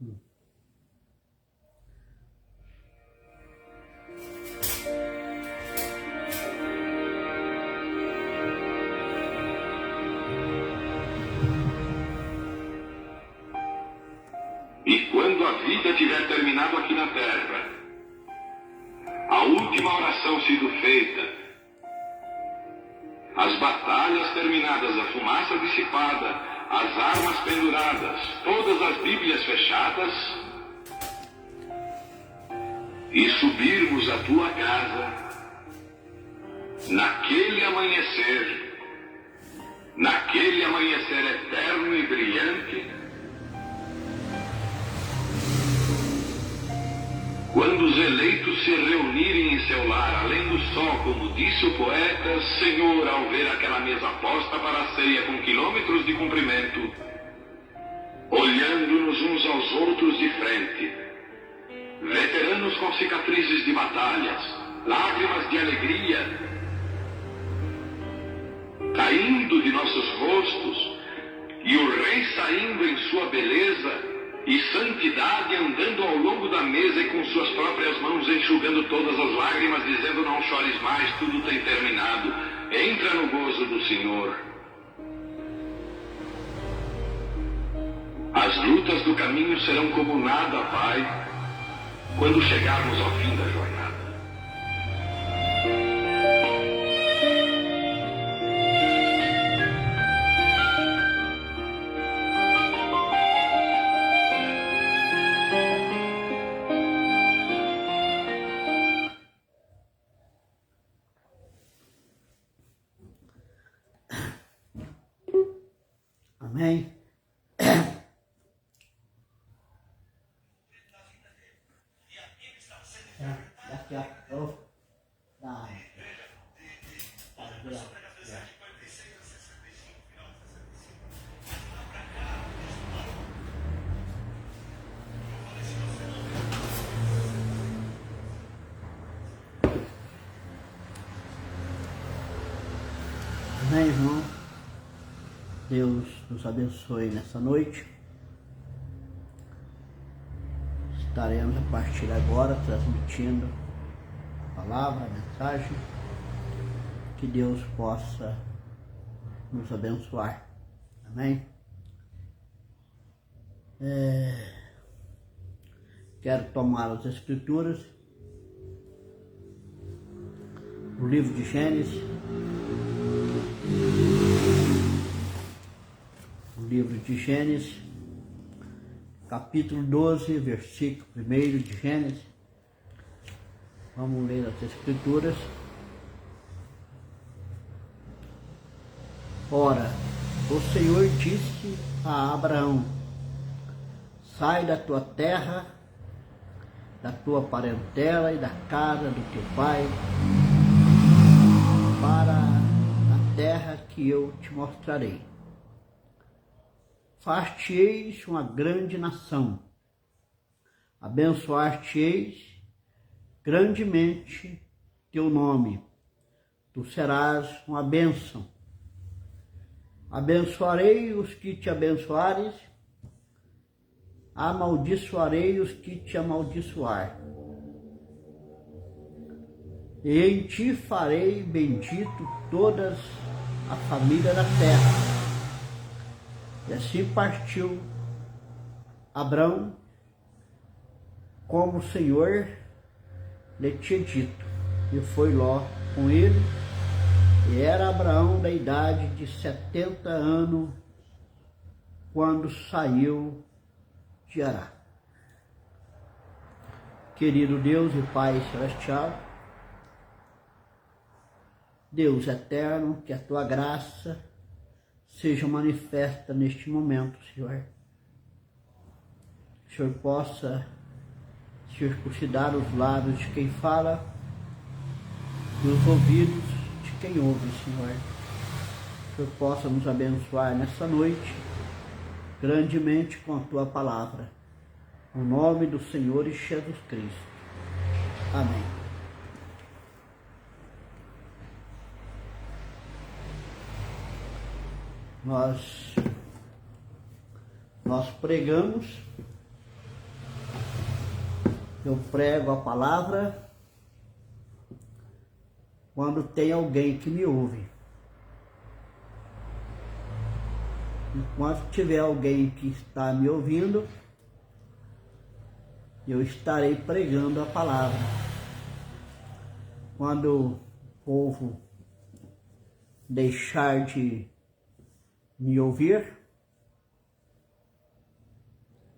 E quando a vida tiver terminado aqui na terra, a última oração sido feita, as batalhas terminadas, a fumaça dissipada, as armas penduradas, todas as Bíblias fechadas, e subirmos à tua casa, naquele amanhecer eterno e brilhante, quando os eleitos se reunirem em seu lar, além do sol, como disse o poeta, Senhor, ao ver aquela mesa posta para a ceia com quilômetros de comprimento, olhando-nos uns aos outros de frente, veteranos com cicatrizes de batalhas, lágrimas de alegria, caindo de nossos rostos, e o Rei saindo em sua beleza e santidade, andando ao longo da mesa e com suas próprias mãos enxugando todas as lágrimas, dizendo: não chores mais, tudo tem terminado, entra no gozo do Senhor. As lutas do caminho serão como nada, Pai, quando chegarmos ao fim da jornada. Amém? Daqui a pouco. Amém, irmão? Deus nos abençoe nessa noite. Estaremos a partir de agora transmitindo a palavra, a mensagem. Que Deus possa nos abençoar. Amém? Quero tomar as Escrituras, o livro de Gênesis, capítulo 12, versículo 1 de Gênesis. Vamos ler as Escrituras. Ora, o Senhor disse a Abraão: sai da tua terra, da tua parentela e da casa do teu pai, para a terra que eu te mostrarei. Far-te-eis uma grande nação, abençoar-te-eis grandemente teu nome, tu serás uma bênção. Abençoarei os que te abençoares, amaldiçoarei os que te amaldiçoar. E em ti farei bendito todas a família da terra. E assim partiu Abrão, como o Senhor lhe tinha dito, e foi Ló com ele, e era Abraão da idade de 70 anos, quando saiu de Arã. Querido Deus e Pai Celestial, Deus eterno, que a tua graça seja manifesta neste momento, Senhor. Que o Senhor possa circuncidar os lábios de quem fala e os ouvidos de quem ouve, Senhor. Que o Senhor possa nos abençoar nessa noite, grandemente com a tua palavra. No nome do Senhor Jesus Cristo. Amém. Nós pregamos Eu prego a palavra quando tem alguém que me ouve. Enquanto tiver alguém que está me ouvindo, eu estarei pregando a palavra. Quando o povo deixar de me ouvir,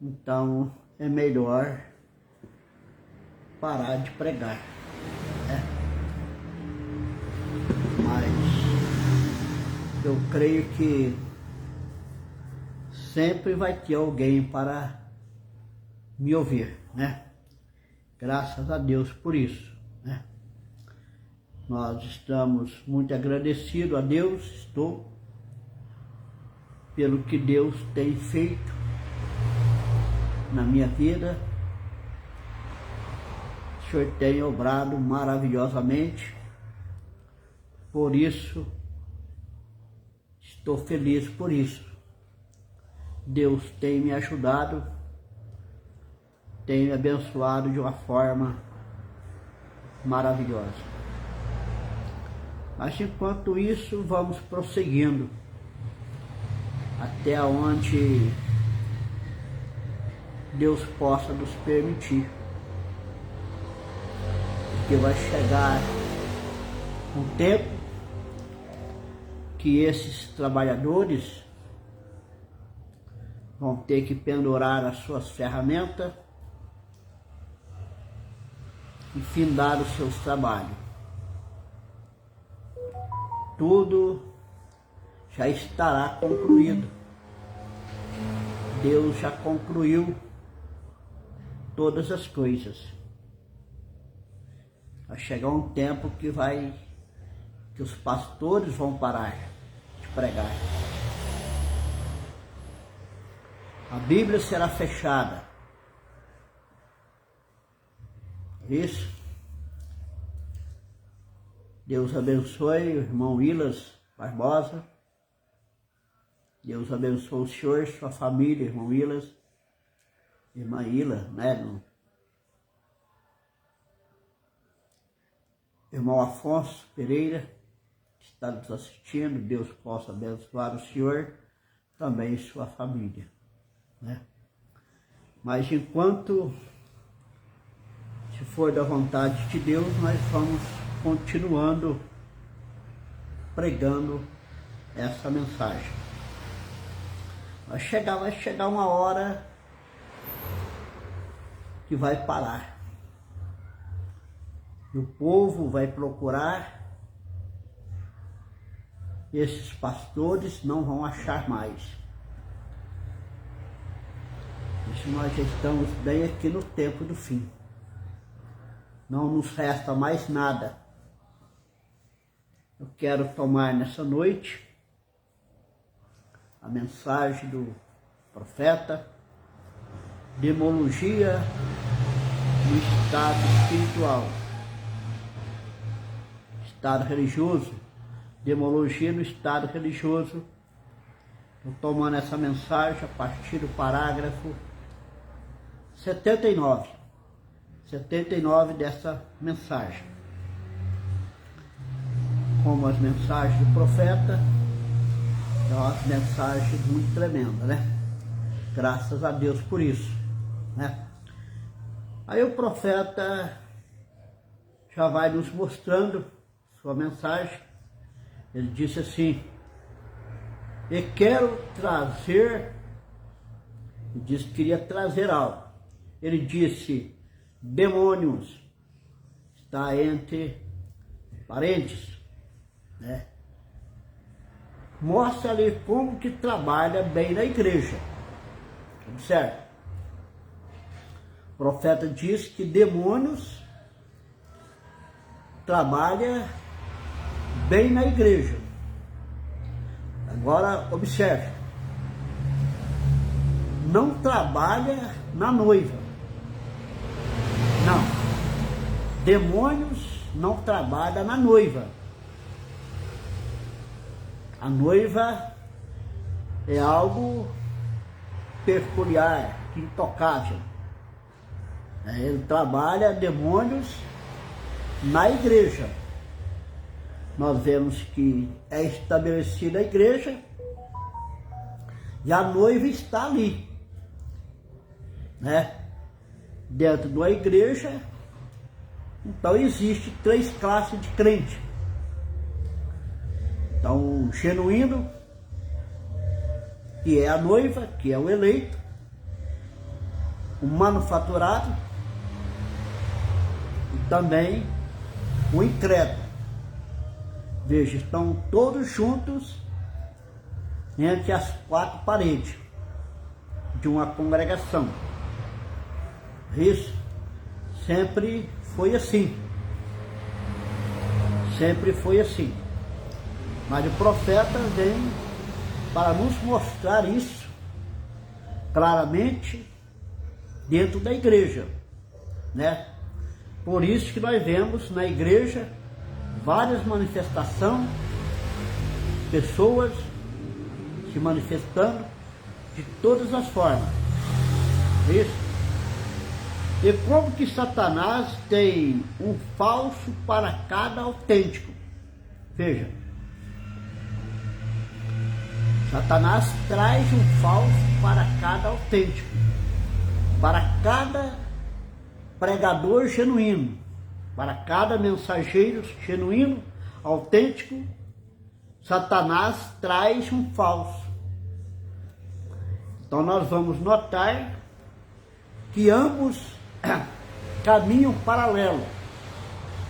então é melhor parar de pregar. Mas eu creio que sempre vai ter alguém para me ouvir, né? Graças a Deus por isso, né? Nós estamos muito agradecidos a Deus, estou, pelo que Deus tem feito na minha vida. O Senhor tem obrado maravilhosamente, por isso estou feliz por isso. Deus tem me ajudado, tem me abençoado de uma forma maravilhosa. Mas enquanto isso, vamos prosseguindo até onde Deus possa nos permitir. Porque vai chegar um tempo que esses trabalhadores vão ter que pendurar as suas ferramentas e findar os seus trabalhos. Tudo já estará concluído. Deus já concluiu todas as coisas. Vai chegar um tempo que os pastores vão parar de pregar. A Bíblia será fechada. Isso. Deus abençoe o irmão Wilas Barbosa. Deus abençoe o senhor, sua família, irmão Wilas. Irmã Ila, né? Irmão Afonso Pereira, que está nos assistindo. Deus possa abençoar o senhor, também sua família, né? Mas enquanto, se for da vontade de Deus, nós vamos continuando pregando essa mensagem. Vai chegar uma hora que vai parar. E o povo vai procurar, e esses pastores não vão achar mais. Isso nós já estamos bem aqui no tempo do fim. Não nos resta mais nada. Eu quero tomar nessa noite a mensagem do profeta, demologia no estado espiritual, estado religioso, demologia no estado religioso. Estou tomando essa mensagem a partir do parágrafo 79 dessa mensagem. Como as mensagens do profeta, é uma mensagem muito tremenda, né? Graças a Deus por isso, né? Aí o profeta já vai nos mostrando sua mensagem. Ele disse assim: e quero trazer, ele disse que queria trazer algo. Ele disse: demônios, está entre parentes, né? Mostra-lhe como que trabalha bem na igreja. Observe. O profeta diz que demônios trabalham bem na igreja. Agora, observe. Não trabalha na noiva. Não. Demônios não trabalham na noiva. A noiva é algo peculiar, intocável. Ele trabalha demônios na igreja. Nós vemos que é estabelecida a igreja e a noiva está ali, né? Dentro da igreja. Então existe 3 classes de crente. Então o genuíno, que é a noiva, que é o eleito, o manufaturado e também o incrédulo. Veja, estão todos juntos entre as 4 paredes de uma congregação. Isso sempre foi assim. Sempre foi assim. Mas o profeta vem para nos mostrar isso claramente dentro da igreja, né? Por isso que nós vemos na igreja várias manifestações, pessoas se manifestando de todas as formas. Isso. E como que Satanás tem um falso para cada autêntico? Veja, Satanás traz um falso para cada autêntico, para cada pregador genuíno, para cada mensageiro genuíno, autêntico. Satanás traz um falso. Então nós vamos notar que ambos caminham paralelo,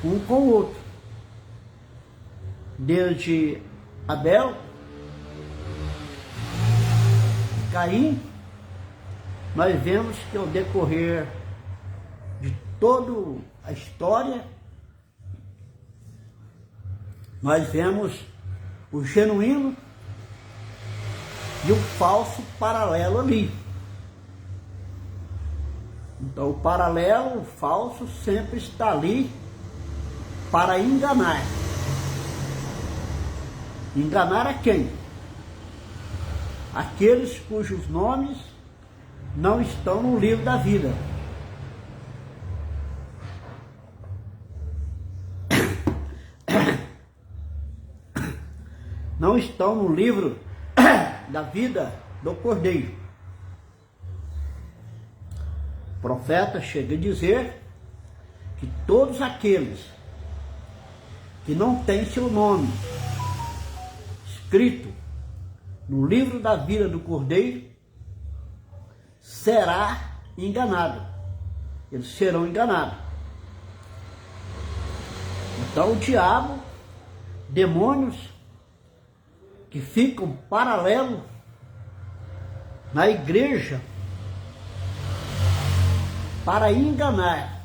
um com o outro. Desde Abel e Caim, nós vemos que ao decorrer de toda a história, nós vemos o genuíno e o falso paralelo ali. Então o paralelo, o falso, sempre está ali para enganar. Enganar a quem? Aqueles cujos nomes não estão no livro da vida. Não estão no livro da vida do Cordeiro. O profeta chega a dizer que todos aqueles que não têm seu nome escrito no livro da vida do Cordeiro será enganado. Eles serão enganados. Então o diabo, demônios que ficam paralelo na igreja para enganar.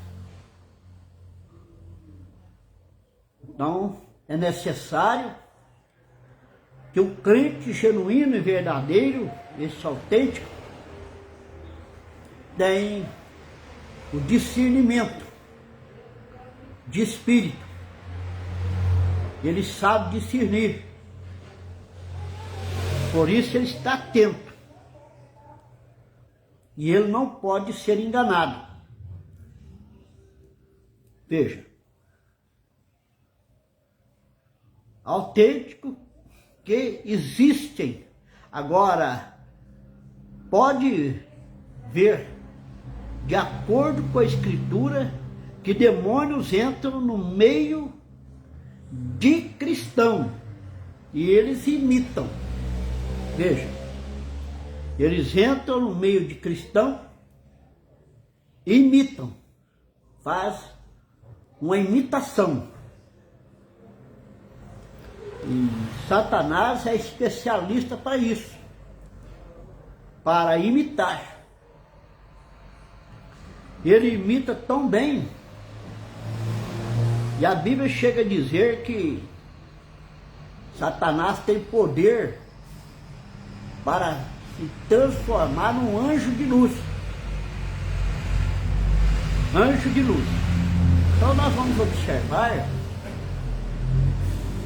Então é necessário que o crente genuíno e verdadeiro, esse autêntico, tenha o discernimento de espírito. Ele sabe discernir. Por isso ele está atento. E ele não pode ser enganado. Veja. Autêntico que existem. Agora, pode ver, de acordo com a Escritura, que demônios entram no meio de cristão e eles imitam. Veja, eles entram no meio de cristão e imitam, faz uma imitação. E Satanás é especialista para isso, para imitar. Ele imita tão bem, e a Bíblia chega a dizer que Satanás tem poder para se transformar num anjo de luz. Anjo de luz. Então nós vamos observar,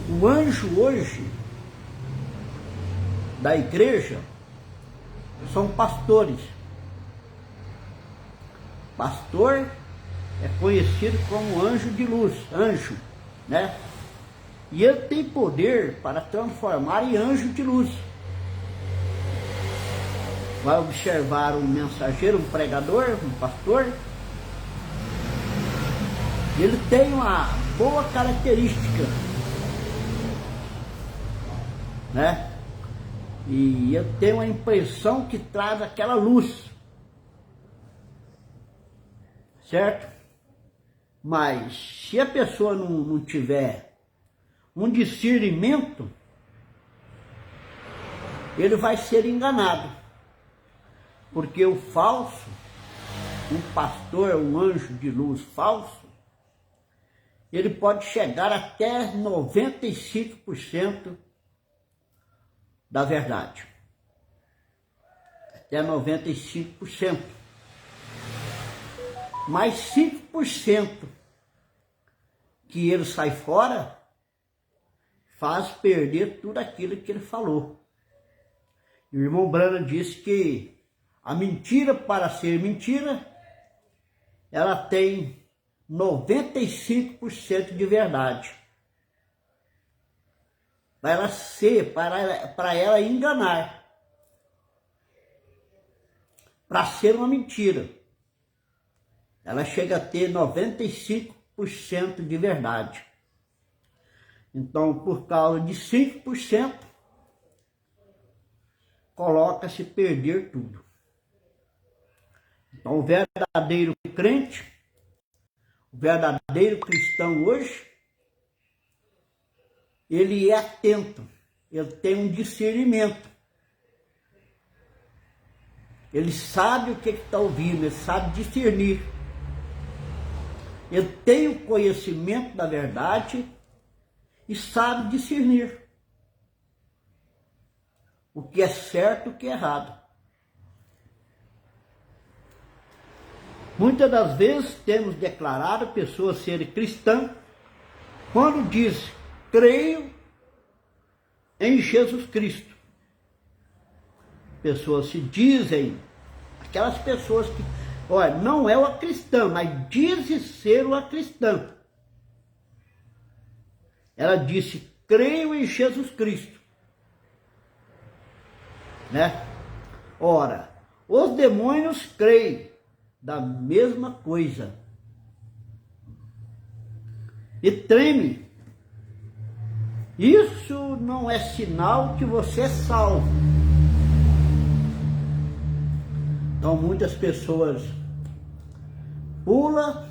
o anjo hoje da igreja são pastores. pastor é conhecido como anjo de luz, anjo, né? E ele tem poder para transformar em anjo de luz. Vai observar um mensageiro, um pregador, um pastor. Ele tem uma boa característica, né? E ele tem uma impressão que traz aquela luz, certo? Mas se a pessoa não tiver um discernimento, ele vai ser enganado. Porque o falso, um pastor, um anjo de luz falso, ele pode chegar até 95% da verdade. Até 95%. Mas 5% que ele sai fora, faz perder tudo aquilo que ele falou. E o irmão Branham disse que a mentira, para ser mentira, ela tem 95% de verdade. Para ela ser, para ela enganar. Para ser uma mentira. Ela chega a ter 95% de verdade. Então, por causa de 5%, coloca-se perder tudo. Então, o verdadeiro crente, o verdadeiro cristão hoje, ele é atento, ele tem um discernimento. Ele sabe o que está ouvindo, ele sabe discernir. Ele tem o conhecimento da verdade e sabe discernir o que é certo e o que é errado. Muitas das vezes temos declarado pessoas serem cristãs quando diz, creio em Jesus Cristo. Pessoas se dizem, aquelas pessoas que, olha, não é uma cristã, mas diz ser uma cristã. Ela disse, creio em Jesus Cristo. Né? Ora, os demônios creem da mesma coisa e treme. Isso não é sinal que você é salvo. Então muitas pessoas pula,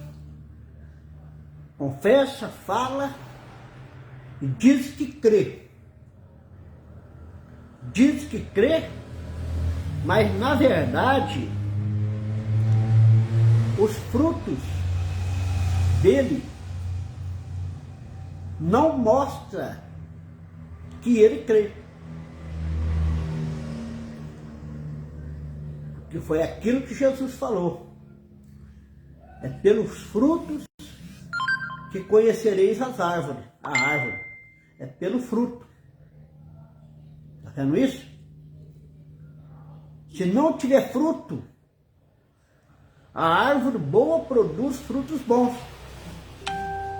confessa, fala e diz que crê. Diz que crê, mas na verdade os frutos dele não mostram que ele crê. Que foi aquilo que Jesus falou. É pelos frutos que conhecereis as árvores. A árvore. É pelo fruto. Está vendo isso? Se não tiver fruto, a árvore boa produz frutos bons.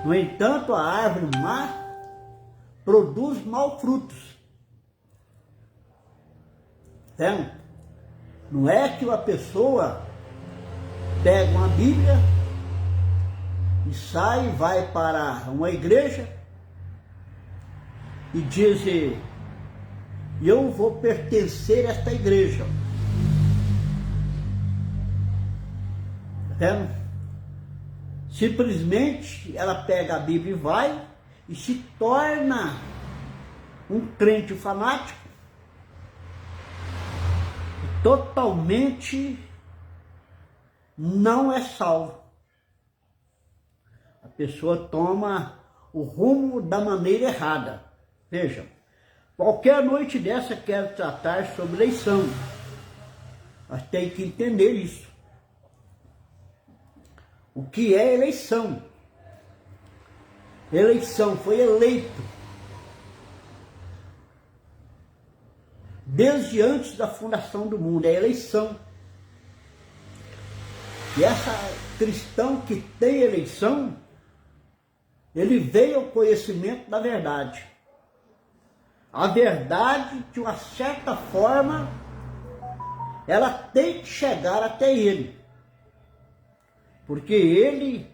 No entanto, a árvore má produz maus frutos. Então, não é que uma pessoa pega uma Bíblia e sai e vai para uma igreja e diz, eu vou pertencer a esta igreja. Simplesmente ela pega a Bíblia e vai e se torna um crente fanático, totalmente não é salvo. A pessoa toma o rumo da maneira errada. Veja, qualquer noite dessa quero tratar sobre eleição, mas tem que entender isso. O que é eleição? Eleição foi eleito desde antes da fundação do mundo, é eleição. E essa cristão que tem eleição, ele veio ao conhecimento da verdade. A verdade, de uma certa forma, ela tem que chegar até ele. Porque ele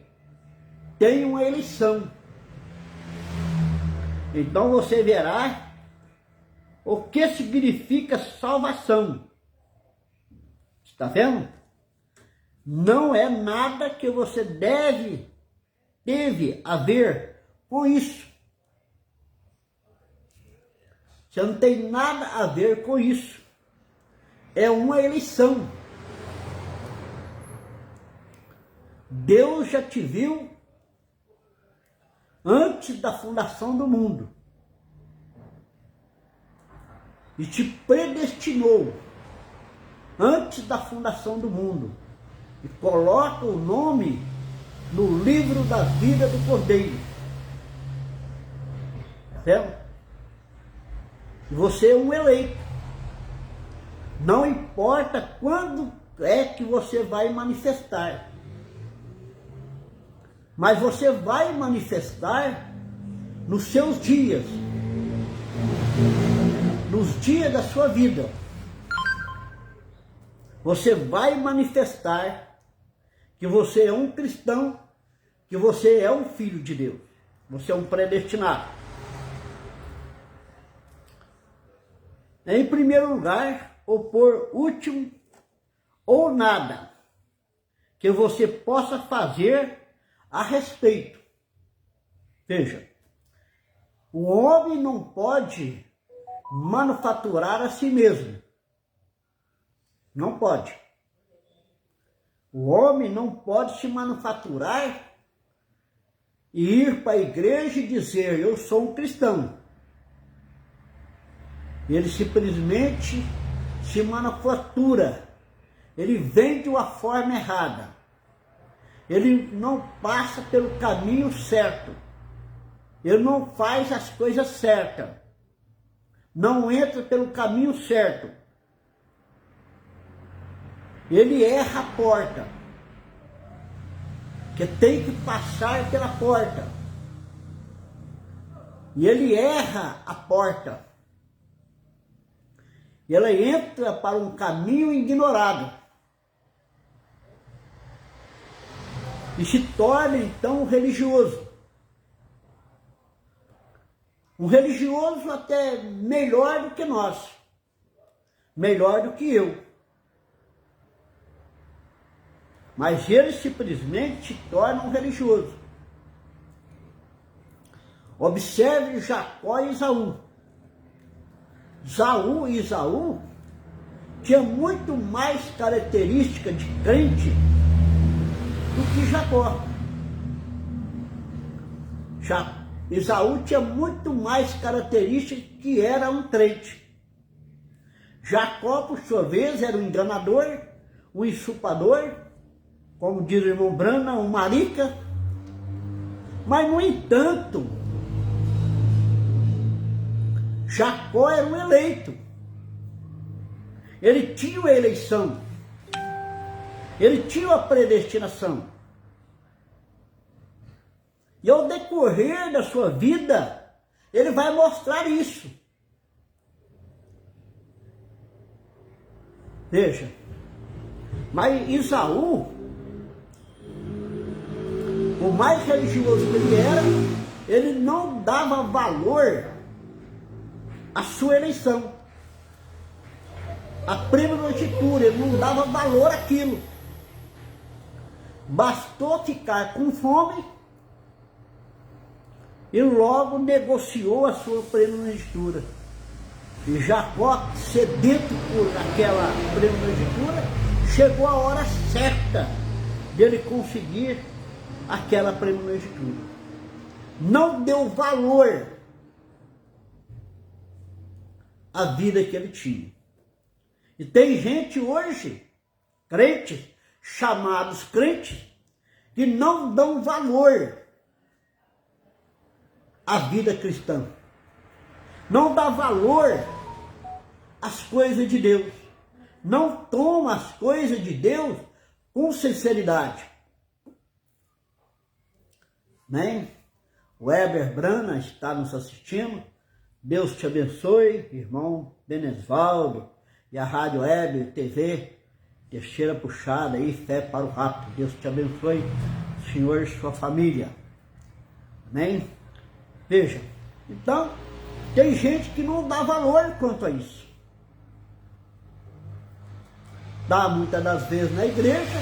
tem uma eleição. Então você verá o que significa salvação. Está vendo? Não é nada que você deve a ver com isso. Você não tem nada a ver com isso. É uma eleição. Deus já te viu antes da fundação do mundo e te predestinou antes da fundação do mundo e coloca o nome no livro da vida do Cordeiro. Certo? Você é um eleito. Não importa quando é que você vai manifestar, mas você vai manifestar nos seus dias, nos dias da sua vida. Você vai manifestar que você é um cristão, que você é um filho de Deus, você é um predestinado. Em primeiro lugar, ou por último, ou nada que você possa fazer a respeito. Veja, o homem não pode manufaturar a si mesmo. Não pode. O homem não pode se manufaturar e ir para a igreja e dizer, eu sou um cristão. Ele simplesmente se manufatura. Ele vem de uma forma errada. Ele não passa pelo caminho certo. Ele não faz as coisas certas. Não entra pelo caminho certo. Ele erra a porta. Que tem que passar pela porta. E ele erra a porta. E ela entra para um caminho ignorado. E se torna então um religioso. Um religioso até melhor do que nós. Melhor do que eu. Mas ele simplesmente se torna um religioso. Observe Jacó e Esaú. Esaú tinha muito mais característica de crente do que Jacó. Esaú tinha muito mais característica que era um crente. Jacó, por sua vez, era um enganador, um insulpador, como diz o irmão Brana, um marica. Mas, no entanto, Jacó era um eleito. Ele tinha a eleição. Ele tinha a predestinação. E ao decorrer da sua vida, ele vai mostrar isso. Veja, mas Esaú, o mais religioso que ele era, ele não dava valor à sua eleição, a primogenitura, ele não dava valor àquilo. Bastou ficar com fome e logo negociou a sua primogenitura. E Jacó, sedento por aquela primogenitura, chegou a hora certa dele conseguir aquela primogenitura. Não deu valor à vida que ele tinha. E tem gente hoje, crentes, chamados crentes, que não dão valor à vida cristã. Não dá valor às coisas de Deus. Não toma as coisas de Deus com sinceridade. Amém? O Weber Brana está nos assistindo. Deus te abençoe, irmão Benesvaldo, e a Rádio Web TV, Terceira Puxada aí, Fé para o Rápido. Deus te abençoe, Senhor e sua família. Amém? Veja, então, tem gente que não dá valor quanto a isso. Dá muitas das vezes na igreja,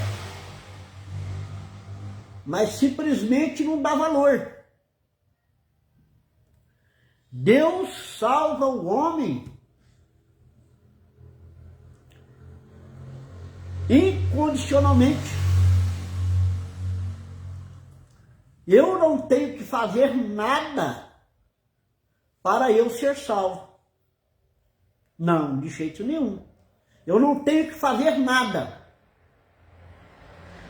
mas simplesmente não dá valor. Deus salva o homem incondicionalmente. Eu não tenho que fazer nada para eu ser salvo. Não, de jeito nenhum. Eu não tenho que fazer nada.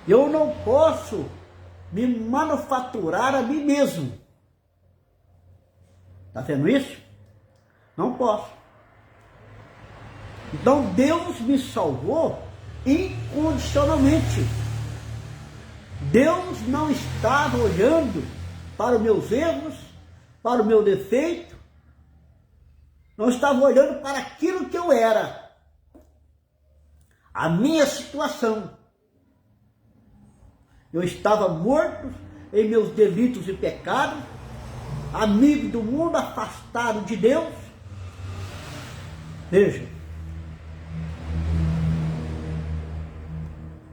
Eu não posso me manufaturar a mim mesmo. Está vendo isso? Não posso. Então Deus me salvou incondicionalmente. Deus não estava olhando para os meus erros, para o meu defeito. Não estava olhando para aquilo que eu era. A minha situação. Eu estava morto em meus delitos e pecados, amigo do mundo, afastado de Deus. Veja.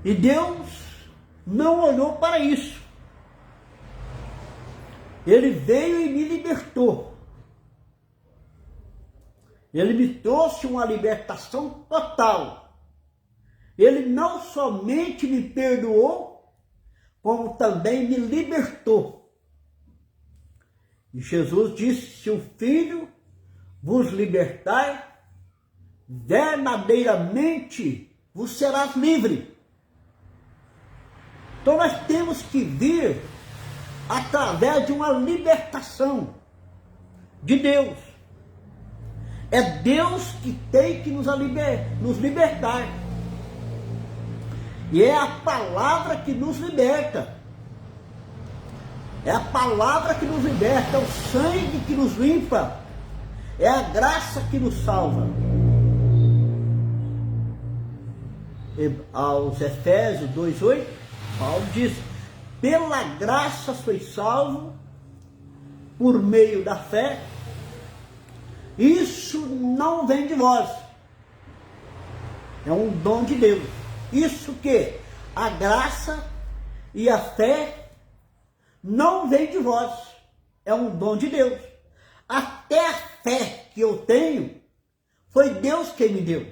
E Deus não olhou para isso. Ele veio e me libertou. Ele me trouxe uma libertação total. Ele não somente me perdoou, como também me libertou. E Jesus disse: se o Filho vos libertar, verdadeiramente vos serás livre. Então nós temos que vir através de uma libertação de Deus. É Deus que tem que nos libertar. E é a palavra que nos liberta. É a palavra que nos liberta, é o sangue que nos limpa, é a graça que nos salva. E aos Efésios 2:8, Paulo diz: pela graça sois salvos, por meio da fé. Isso não vem de vós, é um dom de Deus. Isso que a graça e a fé não vem de vós, é um dom de Deus. Até a fé que eu tenho, foi Deus quem me deu.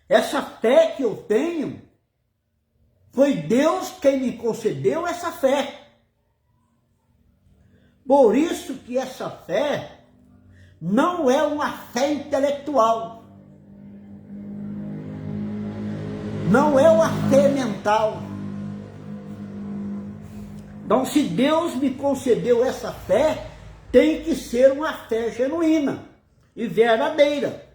Essa fé que eu tenho, foi Deus quem me concedeu essa fé. Por isso que essa fé não é uma fé intelectual, não é uma fé mental. Então, se Deus me concedeu essa fé, tem que ser uma fé genuína e verdadeira.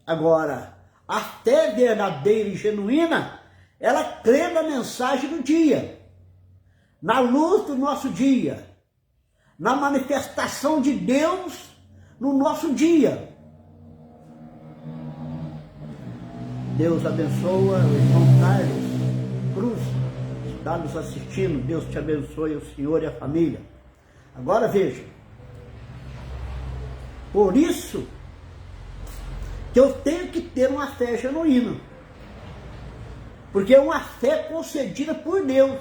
Agora, a fé verdadeira e genuína, ela crê na mensagem do dia, na luz do nosso dia, na manifestação de Deus no nosso dia. Deus abençoa o irmão Carlos Cruz, que está nos assistindo. Deus te abençoe, o Senhor e a família. Agora veja, por isso que eu tenho que ter uma fé genuína, porque é uma fé concedida por Deus.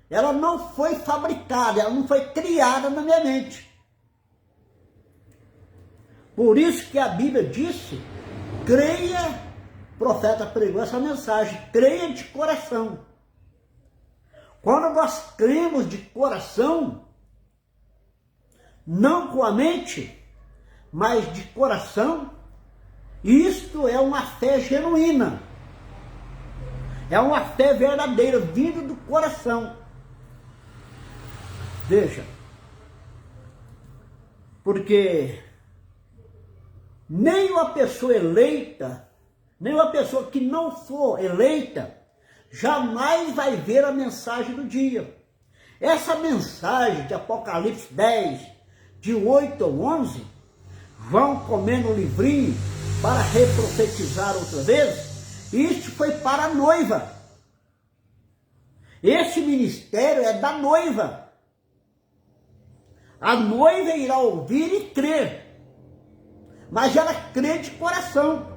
Ela não foi fabricada, ela não foi criada na minha mente. Por isso que a Bíblia disse: creia, o profeta pregou essa mensagem, creia de coração. Quando nós cremos de coração, não com a mente, mas de coração, isto é uma fé genuína. É uma fé verdadeira, vinda do coração. Veja, porque nem uma pessoa eleita nenhuma pessoa que não for eleita, jamais vai ver a mensagem do dia. Essa mensagem de Apocalipse 10, de 8 ao 11, vão comendo o livrinho para reprofetizar outra vez, isso foi para a noiva. Esse ministério é da noiva. A noiva irá ouvir e crer, mas ela crê de coração.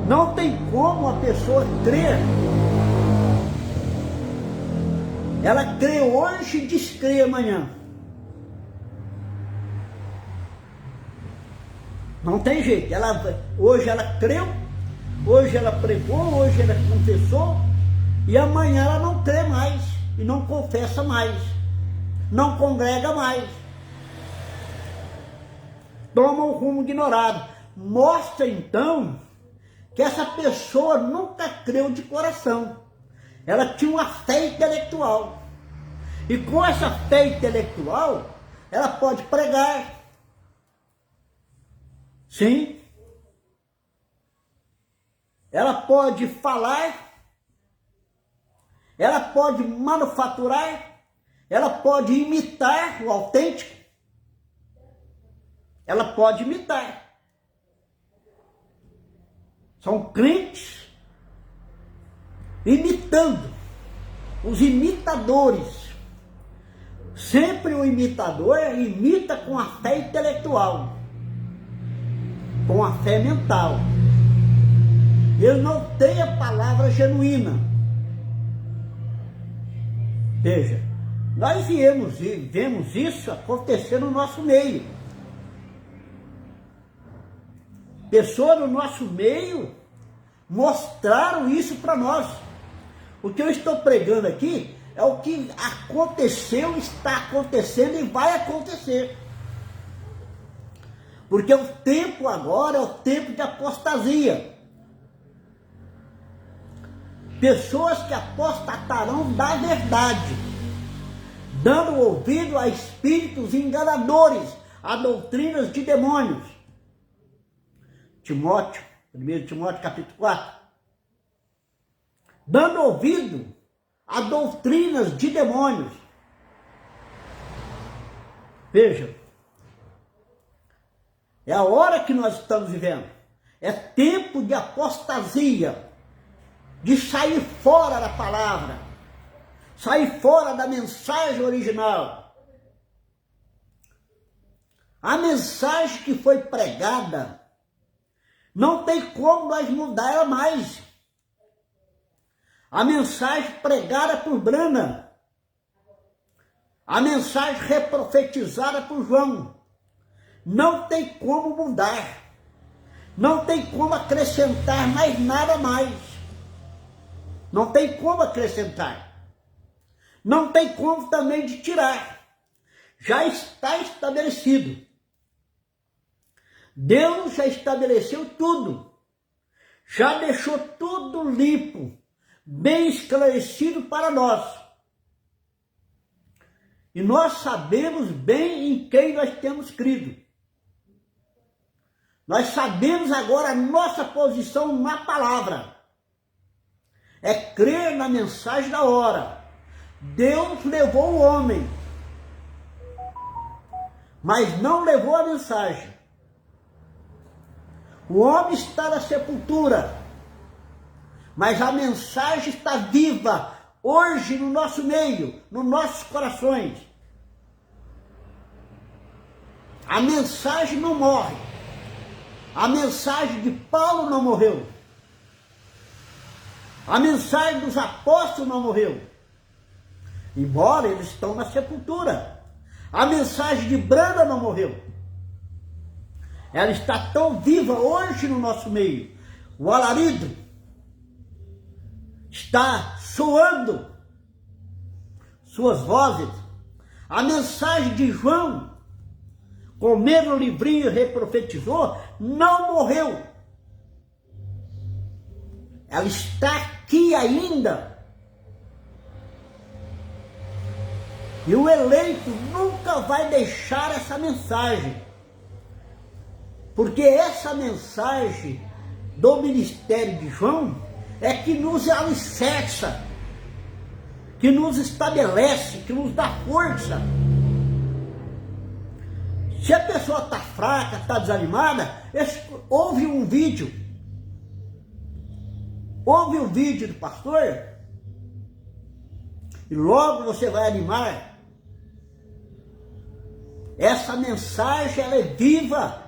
Não tem como a pessoa crer. Ela crê hoje e descrê amanhã. Não tem jeito. Hoje ela creu, hoje ela pregou, hoje ela confessou, e amanhã ela não crê mais, e não confessa mais, não congrega mais. Toma um rumo ignorado. Mostra então que essa pessoa nunca creu de coração. Ela tinha uma fé intelectual. E com essa fé intelectual, ela pode pregar. Sim. Ela pode falar. Ela pode manufaturar. Ela pode imitar o autêntico. Ela pode imitar. São crentes imitando, os imitadores. Sempre o imitador imita com a fé intelectual, com a fé mental. Ele não tem a palavra genuína. Veja, nós vemos isso acontecer no nosso meio. Pessoas no nosso meio mostraram isso para nós. O que eu estou pregando aqui é o que aconteceu, está acontecendo e vai acontecer. Porque o tempo agora é o tempo de apostasia. Pessoas que apostatarão da verdade, dando ouvido a espíritos enganadores, a doutrinas de demônios. Timóteo, 1 Timóteo capítulo 4. Dando ouvido a doutrinas de demônios. Veja, é a hora que nós estamos vivendo. É tempo de apostasia, de sair fora da palavra, sair fora da mensagem original. A mensagem que foi pregada, não tem como nós mudar ela mais. A mensagem pregada por Brana, a mensagem reprofetizada por João, não tem como mudar. Não tem como acrescentar mais nada mais. Não tem como acrescentar. Não tem como também de tirar. Já está estabelecido. Deus já estabeleceu tudo. Já deixou tudo limpo, bem esclarecido para nós. E nós sabemos bem em quem nós temos crido. Nós sabemos agora a nossa posição na palavra. É crer na mensagem da hora. Deus levou o homem, mas não levou a mensagem. O homem está na sepultura, mas a mensagem está viva hoje no nosso meio, nos nossos corações. A mensagem não morre. A mensagem de Paulo não morreu. A mensagem dos apóstolos não morreu. Embora eles estão na sepultura. A mensagem de Brana não morreu. Ela está tão viva hoje no nosso meio. O alarido está soando suas vozes. A mensagem de João, comendo o livrinho e reprofetizou, não morreu. Ela está aqui ainda. E o eleito nunca vai deixar essa mensagem. Porque essa mensagem do ministério de João é que nos alicerça, que nos estabelece, que nos dá força. Se a pessoa está fraca, está desanimada, ouve um vídeo do pastor e logo você vai animar. Essa mensagem, ela é viva.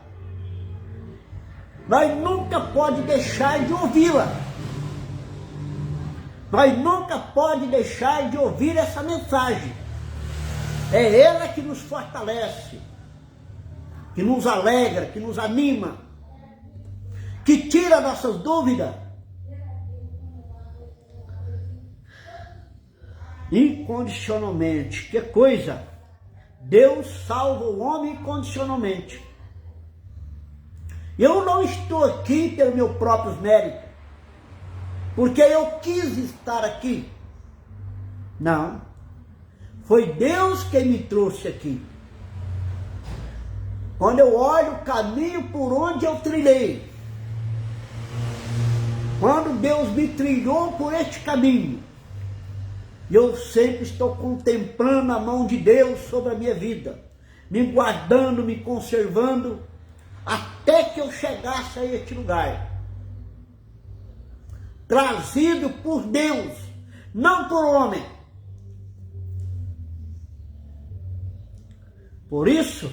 Nós nunca pode deixar de ouvi-la. Nós nunca pode deixar de ouvir essa mensagem. É ela que nos fortalece, que nos alegra, que nos anima, que tira nossas dúvidas. Incondicionalmente. Que coisa! Deus salva o homem incondicionalmente. Eu não estou aqui pelo meu próprio mérito, porque eu quis estar aqui. Não. Foi Deus quem me trouxe aqui. Quando eu olho o caminho por onde eu trilhei, quando Deus me trilhou por este caminho, eu sempre estou contemplando a mão de Deus sobre a minha vida, me guardando, me conservando, até que eu chegasse a este lugar. Trazido por Deus, não por homem. Por isso,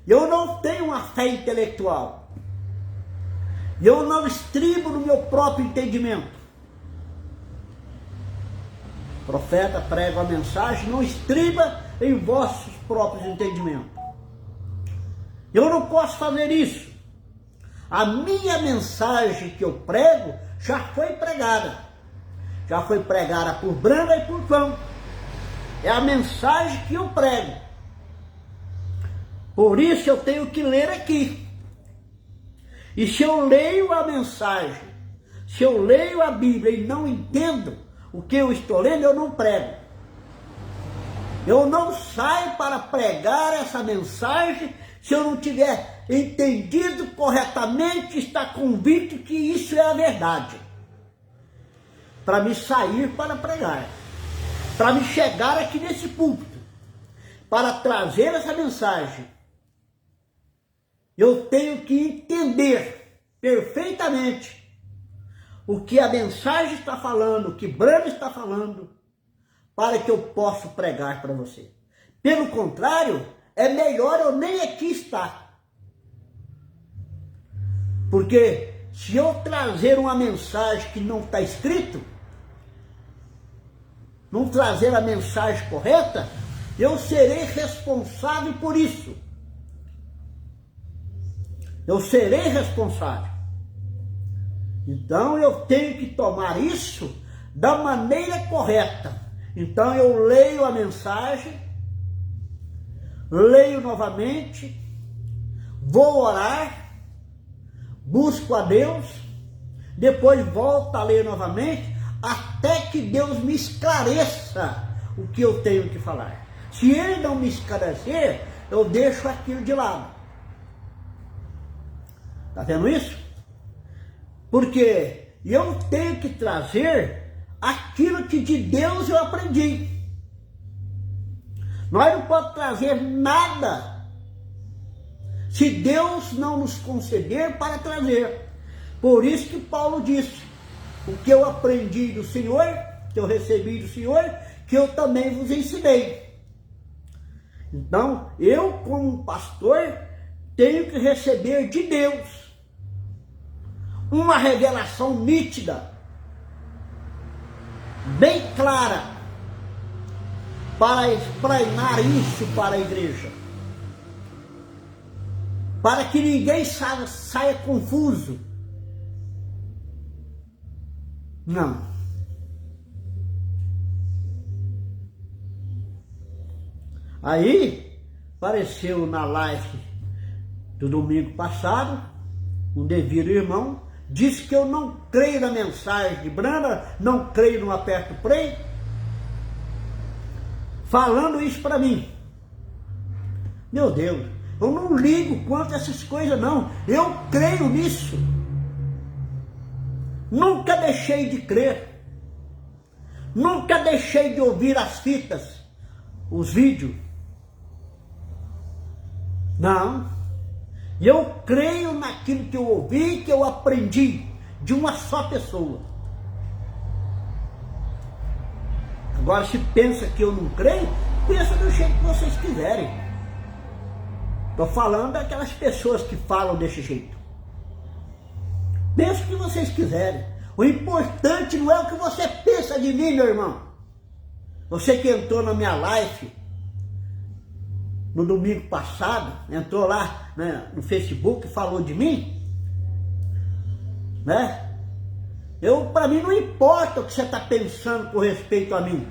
eu não tenho uma fé intelectual. Eu não estribo no meu próprio entendimento. O profeta prega a mensagem, não estriba em vossos próprios entendimentos. Eu não posso fazer isso. A minha mensagem que eu prego já foi pregada. Já foi pregada por Branda e por João. É a mensagem que eu prego. Por isso eu tenho que ler aqui. E se eu leio a mensagem, se eu leio a Bíblia e não entendo o que eu estou lendo, eu não prego. Eu não saio para pregar essa mensagem se eu não tiver entendido corretamente, estar convicto que isso é a verdade. Para me sair para pregar, para me chegar aqui nesse púlpito, para trazer essa mensagem, eu tenho que entender perfeitamente o que a mensagem está falando, o que Branda está falando, para que eu possa pregar para você. Pelo contrário, é melhor eu nem aqui estar. Porque se eu trazer uma mensagem que não está escrito, não trazer a mensagem correta, eu serei responsável por isso. Eu serei responsável. Então eu tenho que tomar isso da maneira correta. Então eu leio a mensagem, leio novamente, vou orar, busco a Deus, depois volto a ler novamente, até que Deus me esclareça o que eu tenho que falar. Se Ele não me esclarecer, eu deixo aquilo de lado. Está vendo isso? Porque eu tenho que trazer aquilo que de Deus eu aprendi. Nós não podemos trazer nada se Deus não nos conceder para trazer. Por isso que Paulo disse, o que eu aprendi do Senhor, que eu recebi do Senhor, que eu também vos ensinei. Então, eu como pastor, tenho que receber de Deus uma revelação nítida, bem clara, para explanar isso para a igreja, para que ninguém saia confuso. Não. Aí, apareceu na live do domingo passado, um devido irmão, disse que eu não creio na mensagem de Branda, não creio no aperto play, falando isso para mim. Meu Deus, Eu não ligo quanto a essas coisas não. Eu creio nisso. Nunca deixei de crer. Nunca deixei de ouvir as fitas, os vídeos. Não. Eu creio naquilo que eu ouvi, que eu aprendi de uma só pessoa. Agora, se pensa que eu não creio, pensa do jeito que vocês quiserem. Estou falando daquelas pessoas que falam desse jeito. Pensa o que vocês quiserem. O importante não é o que você pensa de mim, meu irmão. Você que entrou na minha live no domingo passado, entrou lá, né, no Facebook e falou de mim, né? Para mim não importa o que você está pensando com respeito a mim.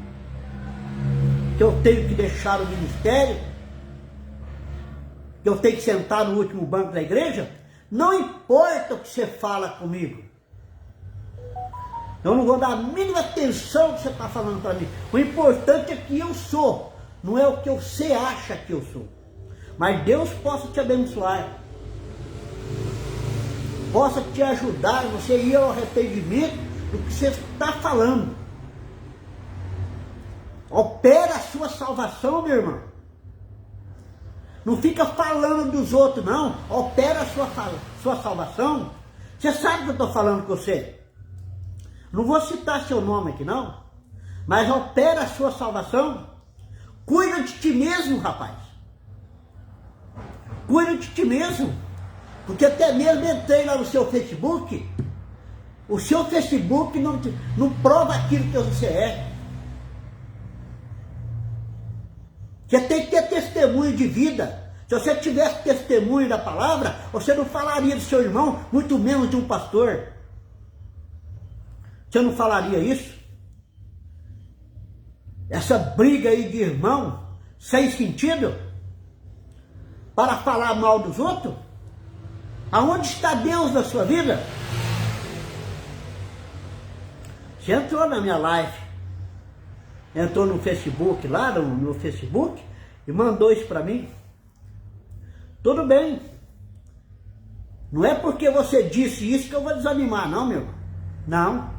Que eu tenho que deixar o ministério, que eu tenho que sentar no último banco da igreja. Não importa o que você fala comigo. Eu não vou dar a mínima atenção ao que você está falando para mim. O importante é que eu sou, não é o que você acha que eu sou. Mas Deus possa te abençoar, possa te ajudar, você ir ao arrependimento do que você está falando. Opera a sua salvação, meu irmão. Não fica falando dos outros, não. Opera a sua salvação. Você sabe que eu estou falando com você. Não vou citar seu nome aqui, não. Mas opera a sua salvação. Cuida de ti mesmo, rapaz. Cuida de ti mesmo. Porque até mesmo entrei lá no seu Facebook. O seu Facebook não prova aquilo que você é. Você tem que ter testemunho de vida. Se você tivesse testemunho da palavra, você não falaria do seu irmão, muito menos de um pastor. Você não falaria isso? Essa briga aí de irmão, sem sentido, para falar mal dos outros? Aonde está Deus na sua vida? Você entrou na minha live, entrou no Facebook, lá no Facebook, e mandou isso para mim. Tudo bem. Não é porque você disse isso que eu vou desanimar, não, meu irmão. Não.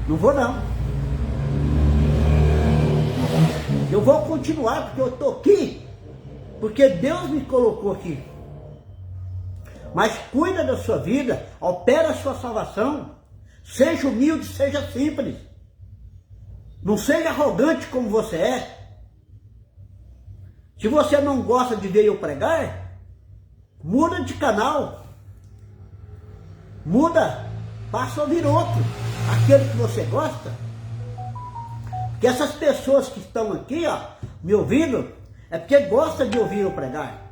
Não vou, não. Eu vou continuar, porque eu estou aqui, porque Deus me colocou aqui. Mas cuida da sua vida, opera a sua salvação, seja humilde, seja simples. Não seja arrogante como você é. Se você não gosta de ver eu pregar, muda de canal. Muda, passa a ouvir outro, aquele que você gosta. Porque essas pessoas que estão aqui, ó, me ouvindo, é porque gostam de ouvir eu pregar.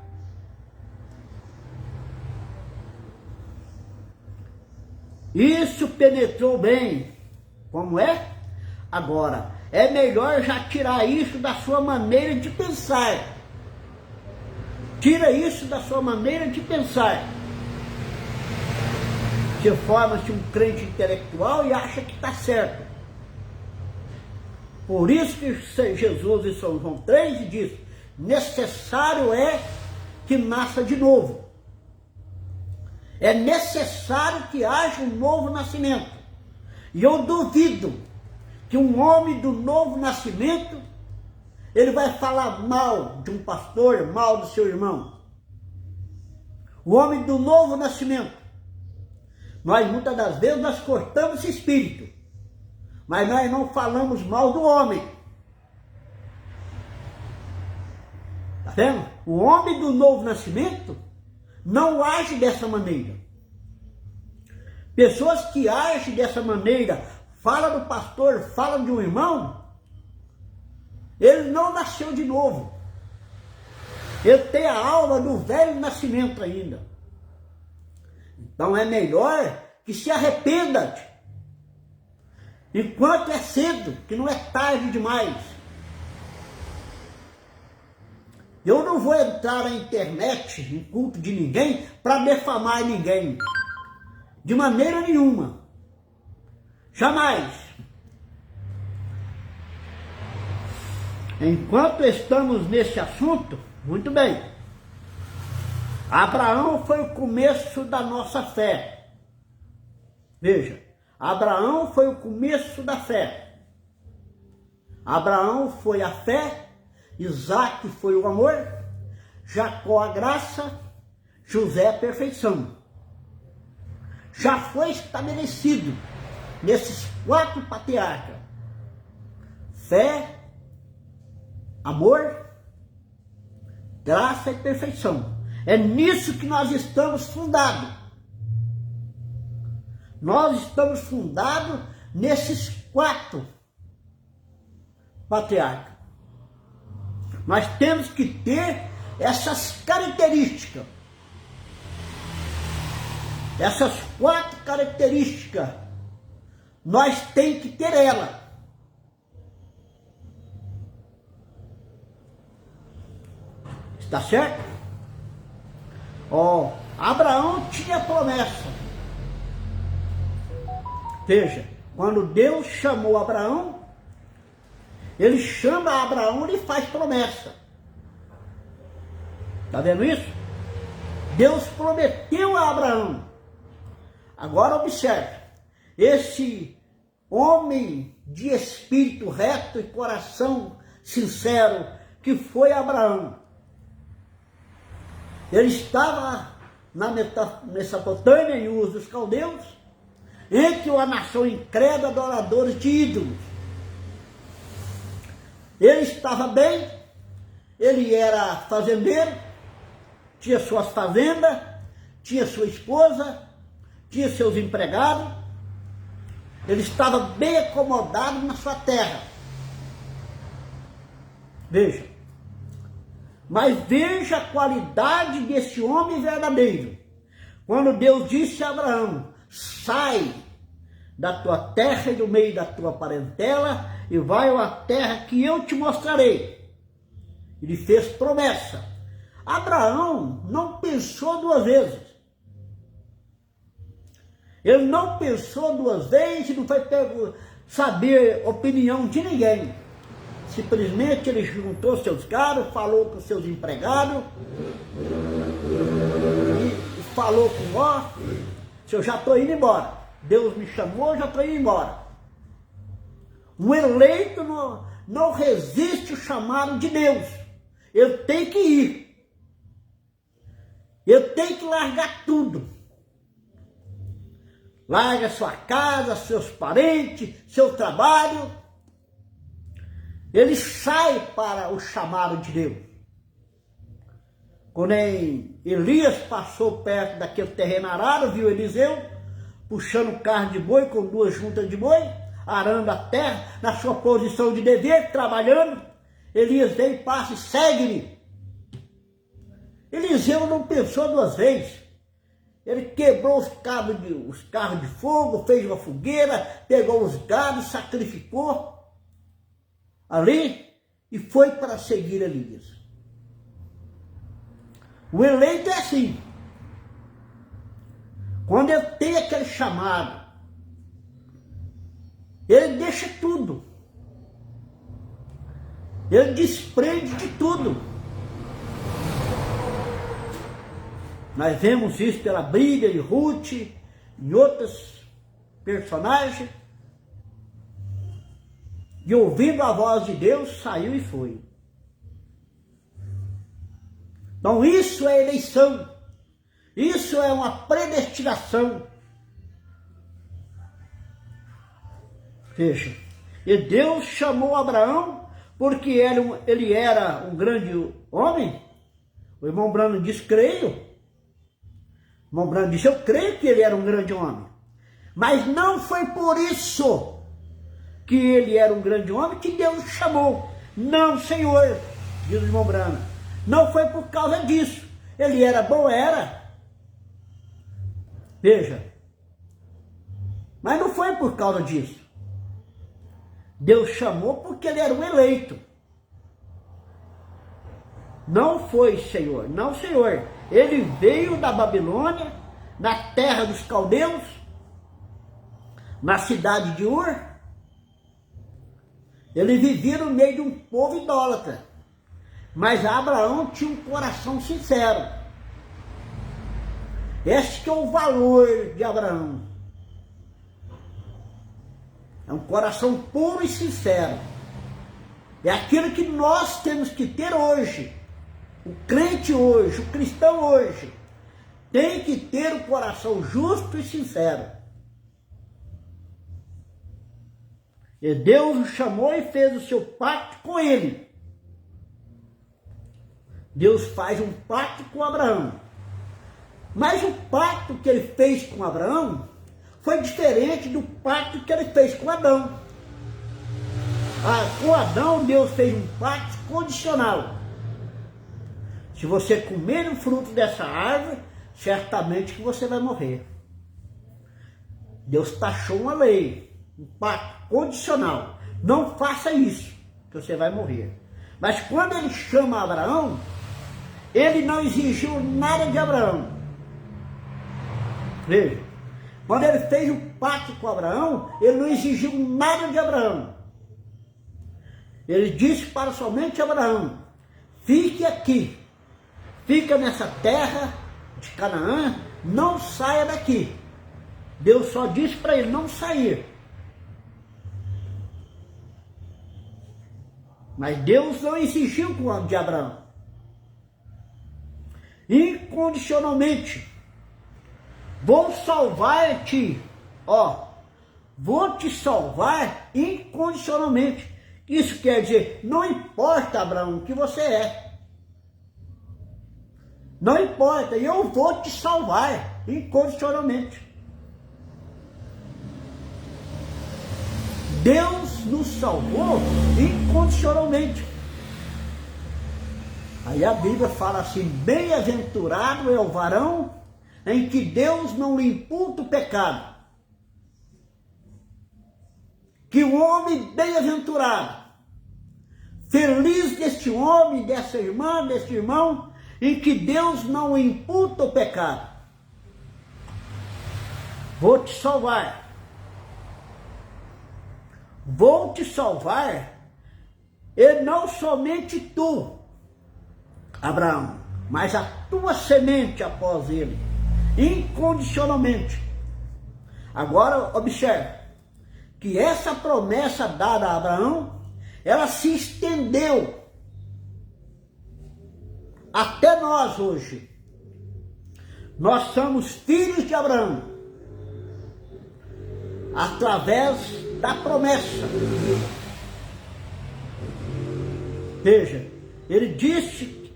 Isso penetrou bem. Como é? Agora, é melhor já tirar isso da sua maneira de pensar. Tira isso da sua maneira de pensar. Você forma-se um crente intelectual e acha que está certo. Por isso que Jesus em São João 3 diz, necessário é que nasça de novo. É necessário que haja um novo nascimento. E eu duvido que um homem do novo nascimento, ele vai falar mal de um pastor, mal do seu irmão. O homem do novo nascimento, nós muitas das vezes nós cortamos esse espírito, mas nós não falamos mal do homem. Tá vendo? O homem do novo nascimento não age dessa maneira. Pessoas que agem dessa maneira, fala do pastor, fala de um irmão, ele não nasceu de novo. Ele tem a alma do velho nascimento ainda. Então é melhor que se arrependa, enquanto é cedo, que não é tarde demais. Eu não vou entrar na internet, em culto de ninguém, para defamar ninguém. De maneira nenhuma. Jamais. Enquanto estamos nesse assunto, Muito bem. Abraão foi o começo da nossa fé. Veja, Abraão foi o começo da fé. Abraão foi a fé, Isaac foi o amor, Jacó a graça, José a perfeição. Já foi estabelecido nesses 4 patriarcas: fé, amor, graça e perfeição. É nisso que nós estamos fundados. Nós estamos fundados nesses 4 patriarcas. Nós temos que ter essas características. Essas 4 características, nós temos que ter ela. Está certo? Ó, Abraão tinha promessa. Veja, quando Deus chamou Abraão, ele chama Abraão e faz promessa. Está vendo isso? Deus prometeu a Abraão. Agora observe, esse homem de espírito reto e coração sincero que foi Abraão, ele estava na Mesopotâmia, em Ur dos Caldeus, entre uma nação incrédula, adoradores de ídolos. Ele estava bem, ele era fazendeiro, tinha suas fazendas, tinha sua esposa, tinha seus empregados, ele estava bem acomodado na sua terra. Veja, mas veja a qualidade desse homem verdadeiro. Quando Deus disse a Abraão: sai da tua terra e do meio da tua parentela e vai à terra que eu te mostrarei. Ele fez promessa. Abraão não pensou 2 vezes. Ele não pensou 2 vezes, não foi saber opinião de ninguém. Simplesmente ele juntou seus caras, falou com seus empregados e falou com ó, eu já estou indo embora. Deus me chamou, já estou indo embora. Um eleito não resiste o chamado de Deus. Ele tem que ir. Ele tem que largar tudo. Larga sua casa, seus parentes, seu trabalho. Ele sai para o chamado de Deus. Quando Elias passou perto daquele terreno arado, viu Eliseu puxando carro de boi com 2 juntas de boi, arando a terra, na sua posição de dever, trabalhando. Elias veio, passa e segue-me. Eliseu não pensou 2 vezes. Ele quebrou os carros de fogo, fez uma fogueira, pegou os gados, sacrificou ali e foi para seguir Elias. O eleito é assim. Quando ele tem aquele chamado, ele deixa tudo. Ele desprende de tudo. Nós vemos isso pela Bíblia, em Ruth, em outros personagens. E ouvindo a voz de Deus, saiu e foi. Então isso é eleição. Isso é uma predestinação. Veja, e Deus chamou Abraão porque ele era um grande homem. O irmão Brano disse, creio. O irmão Brano disse, eu creio que ele era um grande homem. Mas não foi por isso que ele era um grande homem que Deus o chamou. Não, Senhor, diz o irmão Brano. Não foi por causa disso. Ele era bom, era. Veja. Mas não foi por causa disso. Deus chamou porque ele era um eleito. Não foi, Senhor. Não, Senhor. Ele veio da Babilônia, na terra dos caldeus, na cidade de Ur. Ele vivia no meio de um povo idólatra. Mas Abraão tinha um coração sincero. Esse que é o valor de Abraão. É um coração puro e sincero. É aquilo que nós temos que ter hoje. O crente hoje, o cristão hoje, tem que ter um coração justo e sincero. E Deus o chamou e fez o seu pacto com ele. Deus faz um pacto com Abraão. Mas o pacto que ele fez com Abraão foi diferente do pacto que ele fez com Adão. Com Adão, Deus fez um pacto condicional. Se você comer o fruto dessa árvore, certamente que você vai morrer. Deus taxou uma lei, um pacto condicional. Não faça isso, que você vai morrer. Mas quando ele chama Abraão, ele não exigiu nada de Abraão. Veja, quando ele fez o pacto com Abraão, ele não exigiu nada de Abraão. Ele disse para somente Abraão: fique aqui, fica nessa terra de Canaã, não saia daqui. Deus só disse para ele não sair. Mas Deus não exigiu de Abraão. Incondicionalmente. Vou salvar-te, vou te salvar incondicionalmente. Isso quer dizer, não importa, Abraão, o que você é. Não importa, eu vou te salvar incondicionalmente. Deus nos salvou incondicionalmente. Aí a Bíblia fala assim: bem-aventurado é o varão em que Deus não lhe imputa o pecado. Que o homem bem-aventurado, feliz deste homem, dessa irmã, deste irmão, em que Deus não imputa o pecado. Vou te salvar. Vou te salvar, e não somente tu, Abraão, mas a tua semente após ele, incondicionalmente. Agora, observe, que essa promessa dada a Abraão, ela se estendeu até nós hoje. Nós somos filhos de Abraão, através da promessa. Veja, ele disse,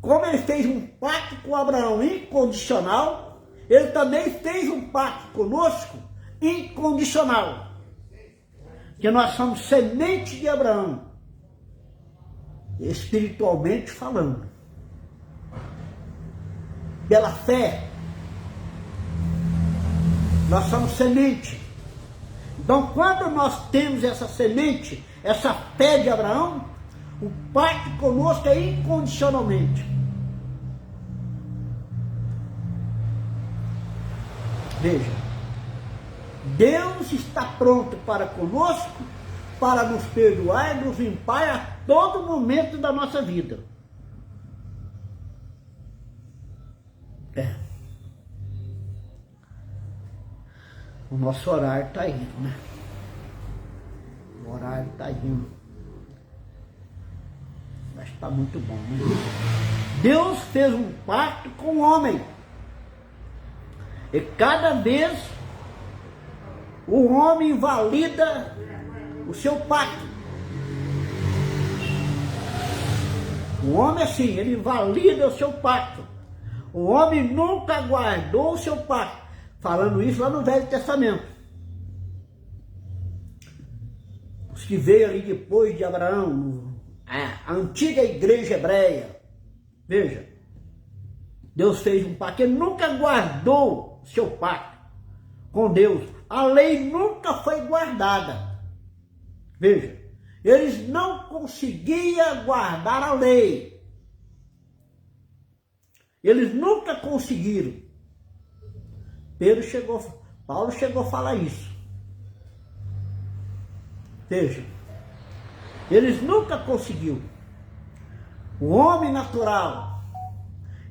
como ele fez um pacto com Abraão incondicional, ele também fez um pacto conosco incondicional. Que nós somos semente de Abraão, espiritualmente falando. Pela fé, nós somos semente. Então, quando nós temos essa semente, essa fé de Abraão, o pacto conosco é incondicionalmente. Veja, Deus está pronto para conosco, para nos perdoar e nos limpar a todo momento da nossa vida. O nosso horário está indo, né? O horário está indo. Mas está muito bom, né? Deus fez um pacto com o homem. E cada vez o homem invalida o seu pacto. O homem assim, ele invalida o seu pacto. O homem nunca guardou o seu pacto. Falando isso lá no Velho Testamento. Os que veio ali depois de Abraão, a antiga igreja hebreia. Veja, Deus fez um pacto, ele nunca guardou seu pacto com Deus. A lei nunca foi guardada. Veja, eles não conseguiam guardar a lei. Eles nunca conseguiram. Paulo chegou a falar isso. Veja, eles nunca conseguiram. o homem natural,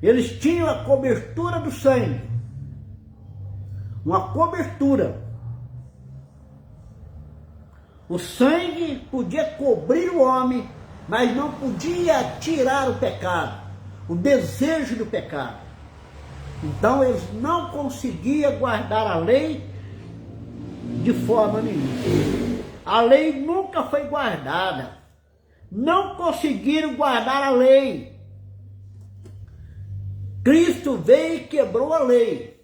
eles tinham a cobertura do sangue, uma cobertura. O sangue podia cobrir o homem, mas não podia tirar o pecado, o desejo do pecado. Então eles não conseguiam guardar a lei de forma nenhuma. A lei nunca foi guardada. Não conseguiram guardar a lei. Cristo veio e quebrou a lei.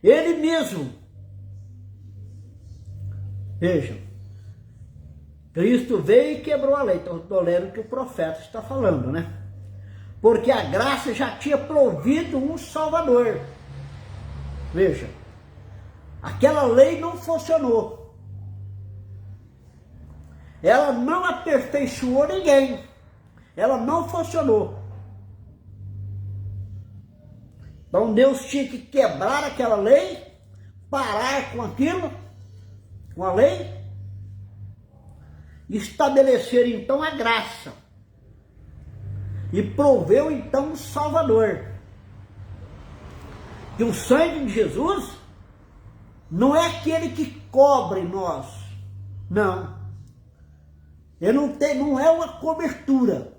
Ele mesmo. Vejam. Cristo veio e quebrou a lei. Então estou lendo o que o profeta está falando, né? Porque a graça já tinha provido um Salvador. Veja. Aquela lei não funcionou. Ela não aperfeiçoou ninguém. Ela não funcionou. Então Deus tinha que quebrar aquela lei, parar com aquilo, com a lei, estabelecer então a graça. E proveu então o Salvador. Que o sangue de Jesus não é aquele que cobre nós. Não. Ele não é uma cobertura.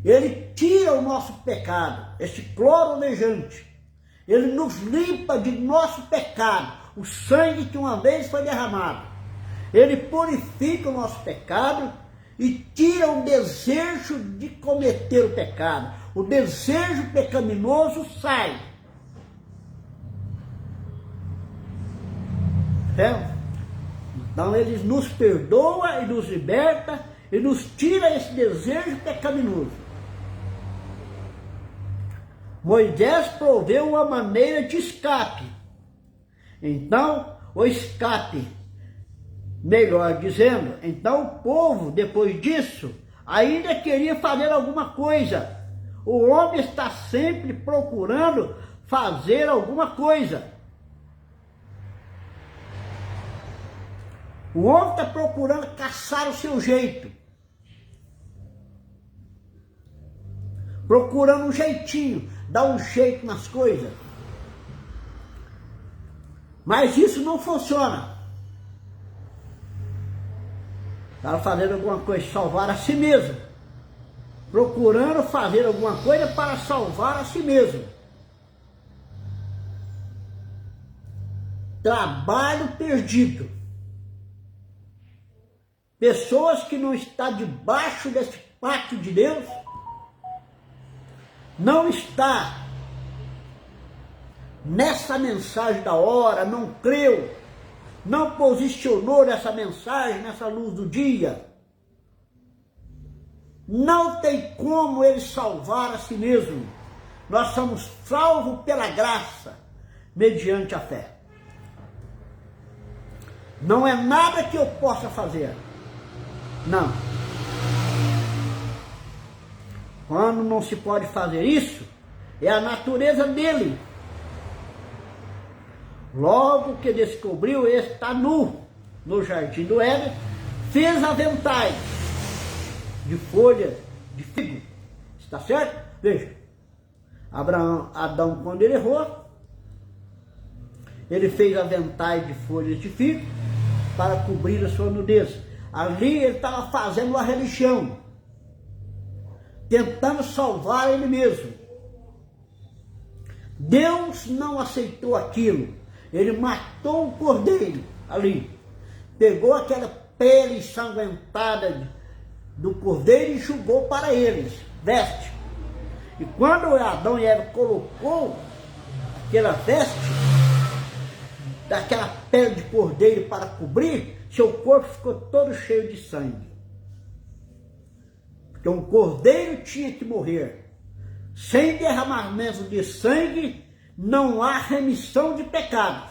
Ele tira o nosso pecado, esse cloro alejante. Ele nos limpa de nosso pecado, o sangue que uma vez foi derramado. Ele purifica o nosso pecado e tira o desejo de cometer o pecado. O desejo pecaminoso sai. Então ele nos perdoa e nos liberta e nos tira esse desejo pecaminoso. Moisés proveu uma maneira de escape. Então, o escape, melhor dizendo, então o povo, depois disso, ainda queria fazer alguma coisa. O homem está sempre procurando fazer alguma coisa. O homem está procurando caçar o seu jeito. Procurando um jeitinho, dar um jeito nas coisas. Mas isso não funciona. Está fazendo alguma coisa, salvar a si mesmo. Procurando fazer alguma coisa para salvar a si mesmo. Trabalho perdido. Pessoas que não estão debaixo desse pacto de Deus, não está nessa mensagem da hora, não creu, não posicionou nessa mensagem, nessa luz do dia. Não tem como ele salvar a si mesmo. Nós somos salvos pela graça, mediante a fé. Não é nada que eu possa fazer. Não. Quando não se pode fazer isso, é a natureza dele. Logo que descobriu, está nu no jardim do Éden, fez aventais de folhas de figo. Está certo? Veja. Adão, quando ele errou, ele fez aventais de folhas de figo para cobrir a sua nudez. Ali ele estava fazendo uma religião, tentando salvar ele mesmo. Deus não aceitou aquilo. Ele matou o cordeiro ali. Pegou aquela pele ensanguentada do cordeiro e jogou para eles, veste. E quando Adão e Eva colocou aquela veste, daquela pele de cordeiro para cobrir, seu corpo ficou todo cheio de sangue. Porque um cordeiro tinha que morrer. Sem derramamento de sangue, não há remissão de pecados.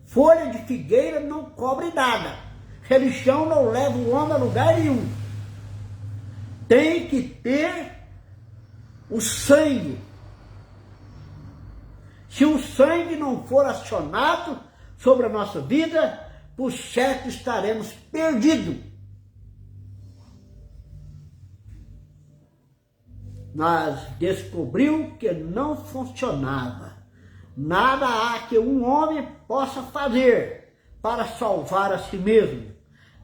Folha de figueira não cobre nada. Religião não leva o homem a lugar nenhum. Tem que ter o sangue. Se o sangue não for acionado sobre a nossa vida, por certo estaremos perdidos. mas descobriu que não funcionava. Nada há que um homem possa fazer para salvar a si mesmo.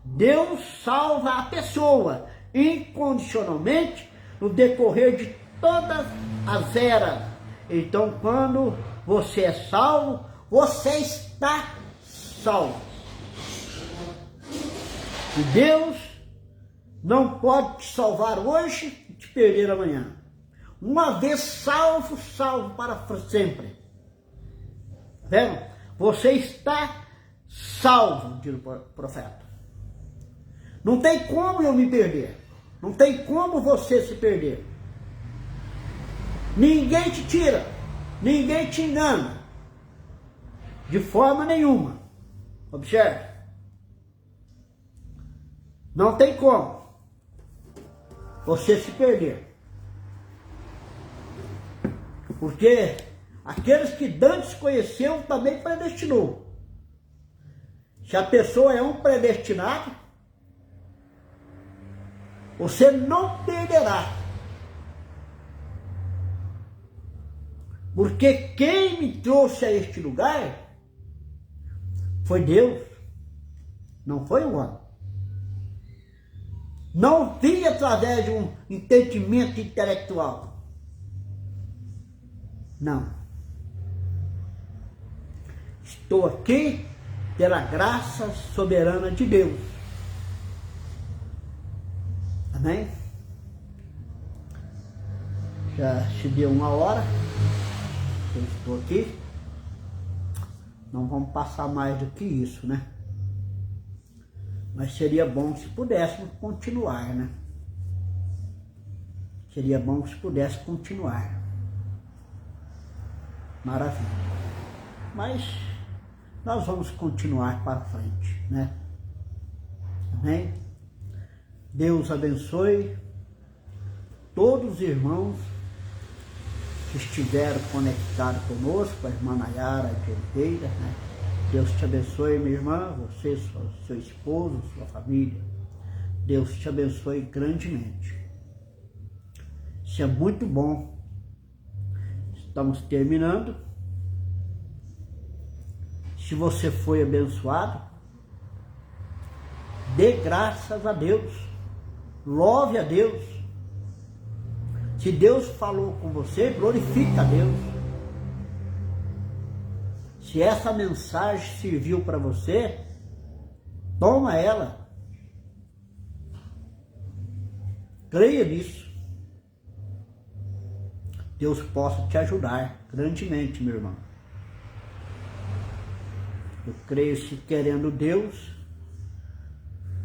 Deus salva a pessoa incondicionalmente no decorrer de todas as eras. Então, quando você é salvo, você está salvo. E Deus não pode te salvar hoje e te perder amanhã. Uma vez salvo, salvo para sempre. Vendo? Você está salvo, diz o profeta. Não tem como eu me perder. Não tem como você se perder. Ninguém te tira. Ninguém te engana. De forma nenhuma. Observe. Não tem como você se perder. Porque aqueles que dantes conheceu também predestinou. Se a pessoa é um predestinado, você não perderá. Porque quem me trouxe a este lugar foi Deus, não foi o homem. Não vim através de um entendimento intelectual. Não. Estou aqui pela graça soberana de Deus. Amém? Já se deu 1 hora. Eu estou aqui. Não vamos passar mais do que isso, né? Mas seria bom se pudéssemos continuar, né? Seria bom se pudesse continuar. Maravilha. Mas nós vamos continuar para frente, né? Amém? Deus abençoe todos os irmãos que estiveram conectados conosco, a irmã Nayara de Oliveira, né? Deus te abençoe, minha irmã, você, seu esposo, sua família. Deus te abençoe grandemente. Isso é muito bom. Estamos terminando. Se você foi abençoado, dê graças a Deus. Louve a Deus. Se Deus falou com você, glorifica a Deus. Se essa mensagem serviu para você, toma ela. Creia nisso. Deus possa te ajudar grandemente, meu irmão. Eu creio, se querendo Deus,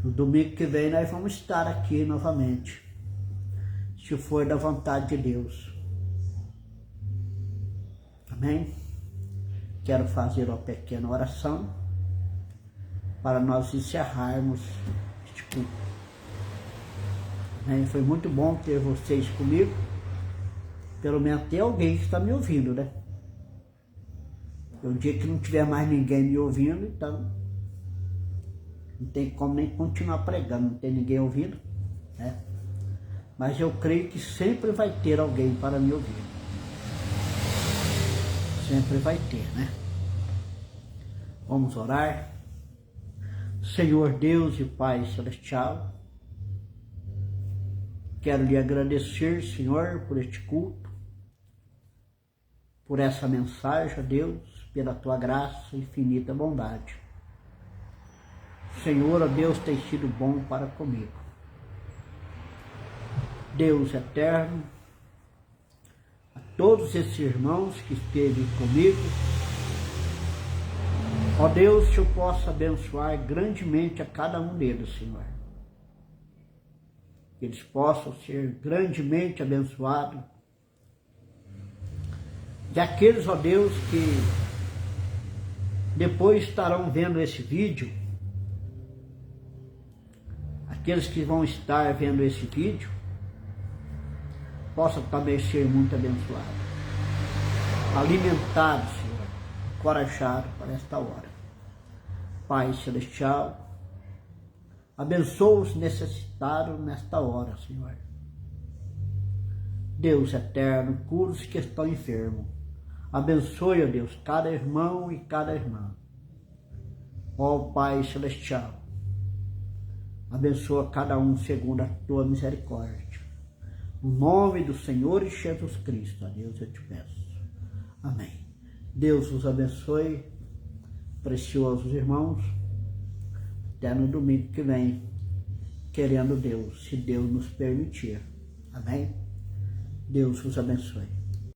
no domingo que vem nós vamos estar aqui novamente, se for da vontade de Deus. Amém? Quero fazer uma pequena oração para nós encerrarmos este culto. Amém? Foi muito bom ter vocês comigo. Pelo menos tem alguém que está me ouvindo, né? Um dia que não tiver mais ninguém me ouvindo, então não tem como nem continuar pregando, não tem ninguém ouvindo, né? Mas eu creio que sempre vai ter alguém para me ouvir. Sempre vai ter, né? Vamos orar. Senhor Deus e Pai Celestial, quero lhe agradecer, Senhor, por este culto, por essa mensagem, Deus, pela tua graça e infinita bondade. Senhor, ó Deus, tem sido bom para comigo. Deus eterno, a todos esses irmãos que esteve comigo, ó Deus, que eu possa abençoar grandemente a cada um deles, Senhor. Que eles possam ser grandemente abençoados. E aqueles, ó Deus, que depois estarão vendo esse vídeo, aqueles que vão estar vendo esse vídeo, possam também ser muito abençoados, alimentados, Senhor, encorajados para esta hora. Pai Celestial, abençoa os necessitados nesta hora, Senhor. Deus eterno, cura os que estão enfermos. Abençoe, ó Deus, cada irmão e cada irmã. Ó Pai Celestial, abençoa cada um segundo a tua misericórdia. No nome do Senhor Jesus Cristo, ó Deus, eu te peço. Amém. Deus os abençoe, preciosos irmãos. Até no domingo que vem, querendo Deus, se Deus nos permitir. Amém? Deus os abençoe.